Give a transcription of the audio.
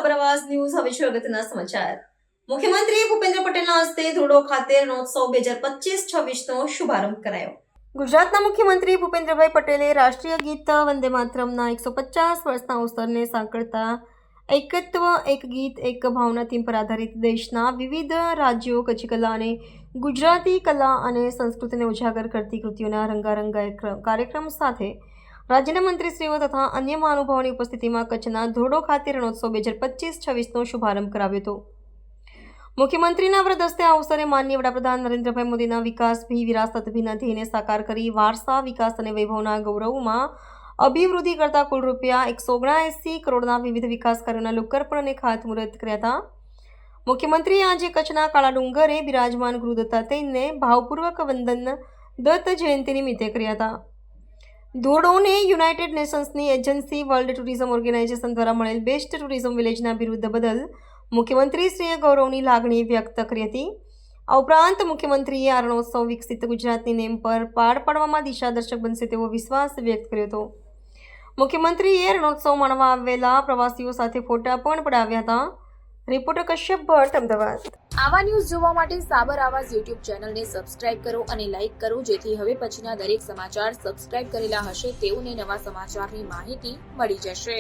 સાબર આવાઝ news હવે છે અગત્યના સમાચાર. મુખ્યમંત્રી ભૂપેન્દ્ર પટેલના હસ્તે ધોરડો ખાતે રણોત્સવ 2025-26નો શુભારંભ કરાયો. ગુજરાતના મુખ્યમંત્રી ભૂપેન્દ્રભાઈ પટેલે રાષ્ટ્રીય ગીત વંદે માતરમના 150 વર્ષના અવસરને સાંકળતા એકત્વ એક ગીત એક ભાવના થીમ પર આધારિત દેશના વિવિધ રાજ્યો કચ્છી કલા અને ગુજરાતી કલા અને સંસ્કૃતિને ઉજાગર કરતી કૃતિઓના રંગારંગ કાર્યક્રમ સાથે રાજ્યના મંત્રીશ્રીઓ તથા અન્ય મહાનુભાવોની ઉપસ્થિતિમાં કચ્છના ધોરડો ખાતે રણોત્સવ 2025-26નો શુભારંભ કરાવ્યો હતો. મુખ્યમંત્રીના વરદ હસ્તે આ અવસરે માનનીય વડાપ્રધાન નરેન્દ્રભાઈ મોદીના વિકાસ ભી વિરાસત ભીના ધ્યેયને સાકાર કરી વારસા વિકાસ અને વૈભવના ગૌરવમાં અભિવૃદ્ધિ કરતા કુલ ₹179 કરોડના વિવિધ વિકાસ કાર્યોના લોકાર્પણ અને ખાતમુહૂર્ત કર્યા હતા. મુખ્યમંત્રીએ આજે કચ્છના કાળા ડુંગરે બિરાજમાન ગુરુ દત્તાત્રેયને ભાવપૂર્વક વંદન દત્ત જયંતિ નિમિત્તે કર્યા હતા. ધોરડોને યુનાઇટેડ નેશન્સની એજન્સી વર્લ્ડ ટુરિઝમ ઓર્ગેનાઇઝેશન દ્વારા મળેલ બેસ્ટ ટુરિઝમ વિલેજના બિરુદ બદલ મુખ્યમંત્રીશ્રીએ ગૌરવની લાગણી વ્યક્ત કરી હતી. આ ઉપરાંત મુખ્યમંત્રીએ આ રણોત્સવ વિકસિત ગુજરાતની નેમ પર પાર પાડવામાં દિશાદર્શક બનશે તેવો વિશ્વાસ વ્યક્ત કર્યો હતો. મુખ્યમંત્રીએ રણોત્સવ માણવા આવેલા પ્રવાસીઓ સાથે ફોટા પણ પડાવ્યા હતા. રિપોર્ટર કશ્યપ ભટ્ટ, અમદાવાદ. આવા ન્યૂઝ જોવા માટે સાબર આવાઝ યુટ્યુબ ચેનલને સબસ્ક્રાઇબ કરો અને લાઇક કરો, જેથી હવે પછીના દરેક સમાચાર સબસ્ક્રાઇબ કરેલા હશે તેઓને નવા સમાચારની માહિતી મળી જશે.